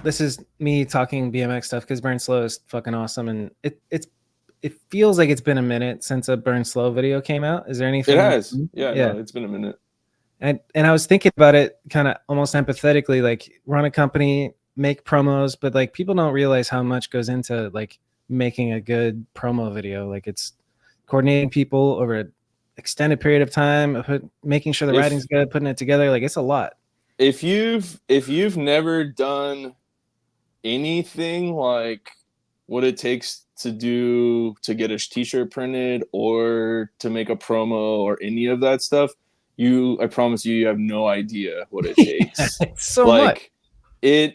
this is me talking BMX stuff because Burn Slow is fucking awesome, and it feels like it's been a minute since a Burn Slow video came out. Is there anything? It has. Yeah, no, it's been a minute. And I was thinking about it kind of almost empathetically, like run a company, make promos, but like people don't realize how much goes into like making a good promo video. Like it's coordinating people over an extended period of time, making sure the writing's good, putting it together. Like it's a lot. If you've never done anything like what it takes to get a t-shirt printed or to make a promo or any of that stuff, I promise you have no idea what it takes. It's so like much.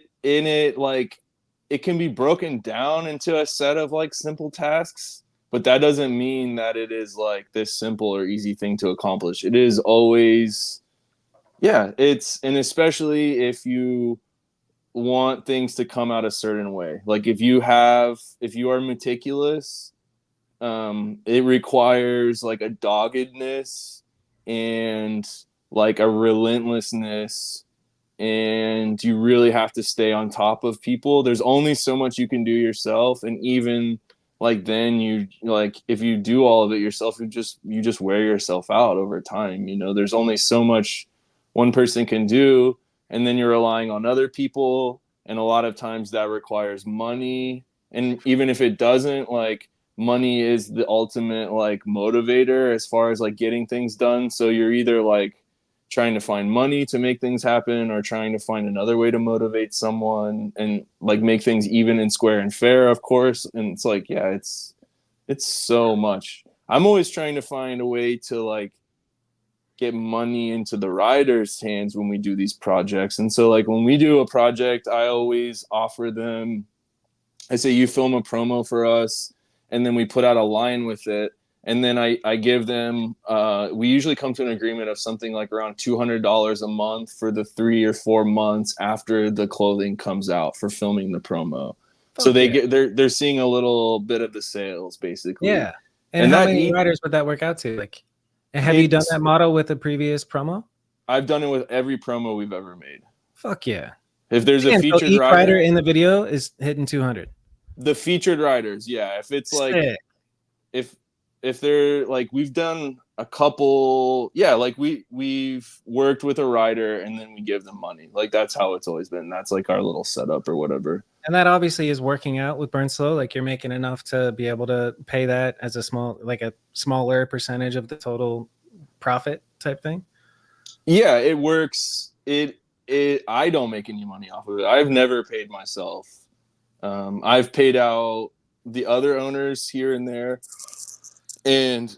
It can be broken down into a set of like simple tasks, but that doesn't mean that it is like this simple or easy thing to accomplish. It is always, and especially if you want things to come out a certain way. Like if you are meticulous, it requires like a doggedness and like a relentlessness, and you really have to stay on top of people. There's only so much you can do yourself, and even like then you like if you do all of it yourself, you just wear yourself out over time. There's only so much one person can do, and then you're relying on other people, and a lot of times that requires money. And even if it doesn't, like money is the ultimate like motivator as far as like getting things done. So you're either like trying to find money to make things happen or trying to find another way to motivate someone and like make things even and square and fair, of course. And it's like, yeah, it's so much. I'm always trying to find a way to like get money into the riders' hands when we do these projects. And so like when we do a project, I always offer them, I say, you film a promo for us, and then we put out a line with it. And then I give them, we usually come to an agreement of something like around $200 a month for the 3 or 4 months after the clothing comes out for filming the promo. So they're seeing a little bit of the sales basically. Yeah. And how many riders would that work out to? Like, and have you done that model with a previous promo? I've done it with every promo we've ever made. Fuck yeah. If there's a featured each rider in the video is hitting 200. The featured riders, yeah. If it's like, if they're like, we've done a couple, yeah, like we've worked with a rider and then we give them money. Like that's how it's always been. That's like our little setup or whatever. And that obviously is working out with Burn Slow. Like you're making enough to be able to pay that as a smaller percentage of the total profit type thing. Yeah, it works. I don't make any money off of it. I've never paid myself. I've paid out the other owners here and there, and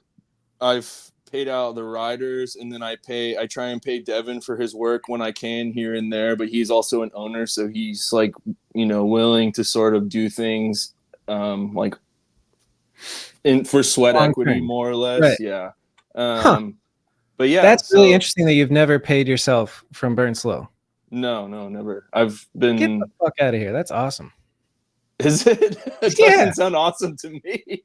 I've paid out the riders, and then I try and pay Devin for his work when I can here and there, but he's also an owner, so he's like, willing to sort of do things like for sweat equity, more or less. Right. Yeah. But yeah, that's really interesting that you've never paid yourself from Burn Slow. No, never. I've been. Get the fuck out of here. That's awesome. Is it? It doesn't sound awesome to me.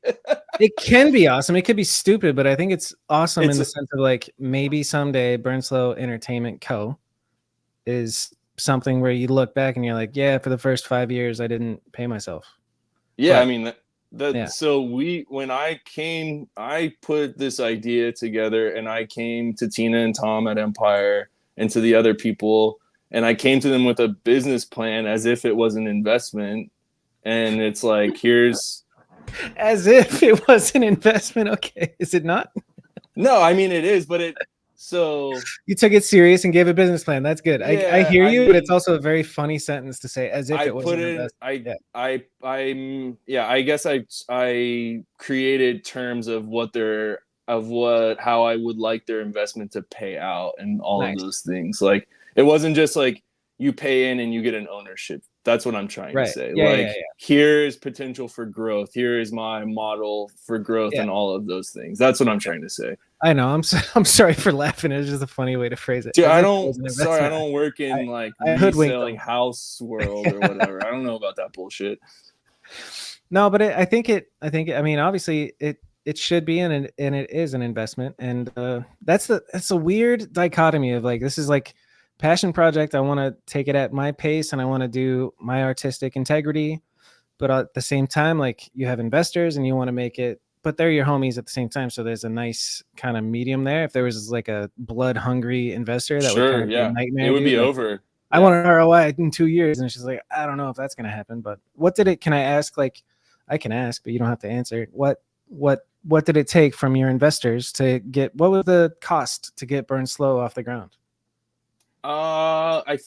It can be awesome. It could be stupid, but I think it's awesome in the sense of like maybe someday Burn Slow Entertainment Co. is something where you look back and you're like, yeah, for the first 5 years I didn't pay myself. Yeah, but, I mean So when I put this idea together, and I came to Tina and Tom at Empire and to the other people, and I came to them with a business plan as if it was an investment. And it's like, here's as if it was an investment. Okay. Is it not? No, I mean, it is, but so you took it serious and gave a business plan. That's good. Yeah, I hear you, but it's also a very funny sentence to say as if it was an investment. I guess I created terms of how I would like their investment to pay out and all of those things. Like it wasn't just like you pay in and you get an ownership. That's what I'm trying to say. Here is potential for growth. Here is my model for growth and all of those things. That's what I'm trying to say. I know. I'm sorry for laughing. It's just a funny way to phrase it. Dude, I don't work in reselling house world or whatever. I don't know about that bullshit. No, but I mean, obviously it should be and it is an investment. And that's a weird dichotomy of like, this is like passion project. I want to take it at my pace and I want to do my artistic integrity. But at the same time, like you have investors and you want to make it, but they're your homies at the same time. So there's a nice kind of medium there. If there was like a blood hungry investor, that would kind Sure, of be a yeah, nightmare. it would Dude. be Like, over. I want an ROI in 2 years. And she's like, I don't know if that's going to happen, but can I ask, like, I can ask, but you don't have to answer. What did it take from your investors to get, what was the cost to get Burn Slow off the ground? I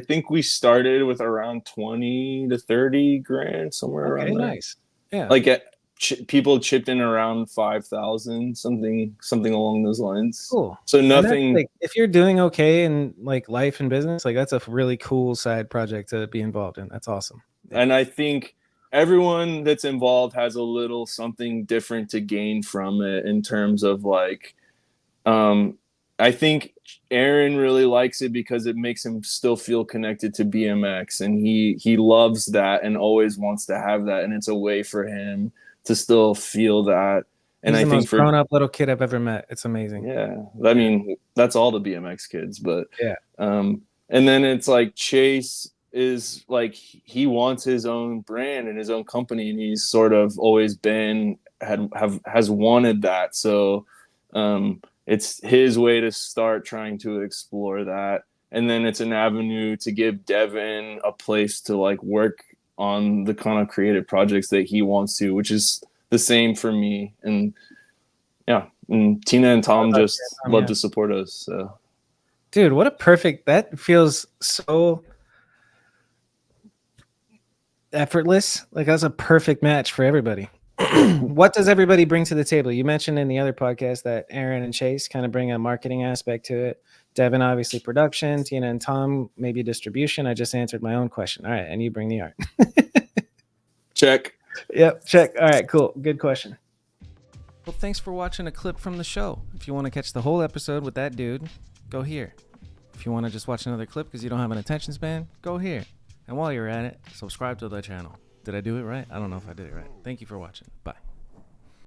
think we started with around 20 to 30 grand, somewhere around there. Nice. Yeah. Like people chipped in around 5,000, something along those lines. Cool. So nothing. Like, if you're doing okay in like life and business, like that's a really cool side project to be involved in. That's awesome. Yeah. And I think everyone that's involved has a little something different to gain from it in terms of like, I think Aaron really likes it because it makes him still feel connected to BMX, and he loves that and always wants to have that, and it's a way for him to still feel that. And He's I the think most grown up little kid I've ever met. It's amazing. Yeah, I mean that's all the BMX kids, but yeah. And then it's like Chase is like he wants his own brand and his own company, and he's sort of always has wanted that. So it's his way to start trying to explore that. And then it's an avenue to give Devin a place to like work on the kind of creative projects that he wants to, which is the same for me. And yeah, and Tina and Tom just love to support us. So. Dude, what a perfect, that feels so effortless. Like that's a perfect match for everybody. What does everybody bring to the table? You mentioned in the other podcast that Aaron and Chase kind of bring a marketing aspect to it. Devin, obviously production. Tina and Tom, maybe distribution. I just answered my own question. All right. And you bring the art. Check. Yep. Check. All right, cool. Good question. Well, thanks for watching a clip from the show. If you want to catch the whole episode with that dude, go here. If you want to just watch another clip because you don't have an attention span, go here. And while you're at it, subscribe to the channel. Did I do it right? I don't know if I did it right. Thank you for watching. Bye.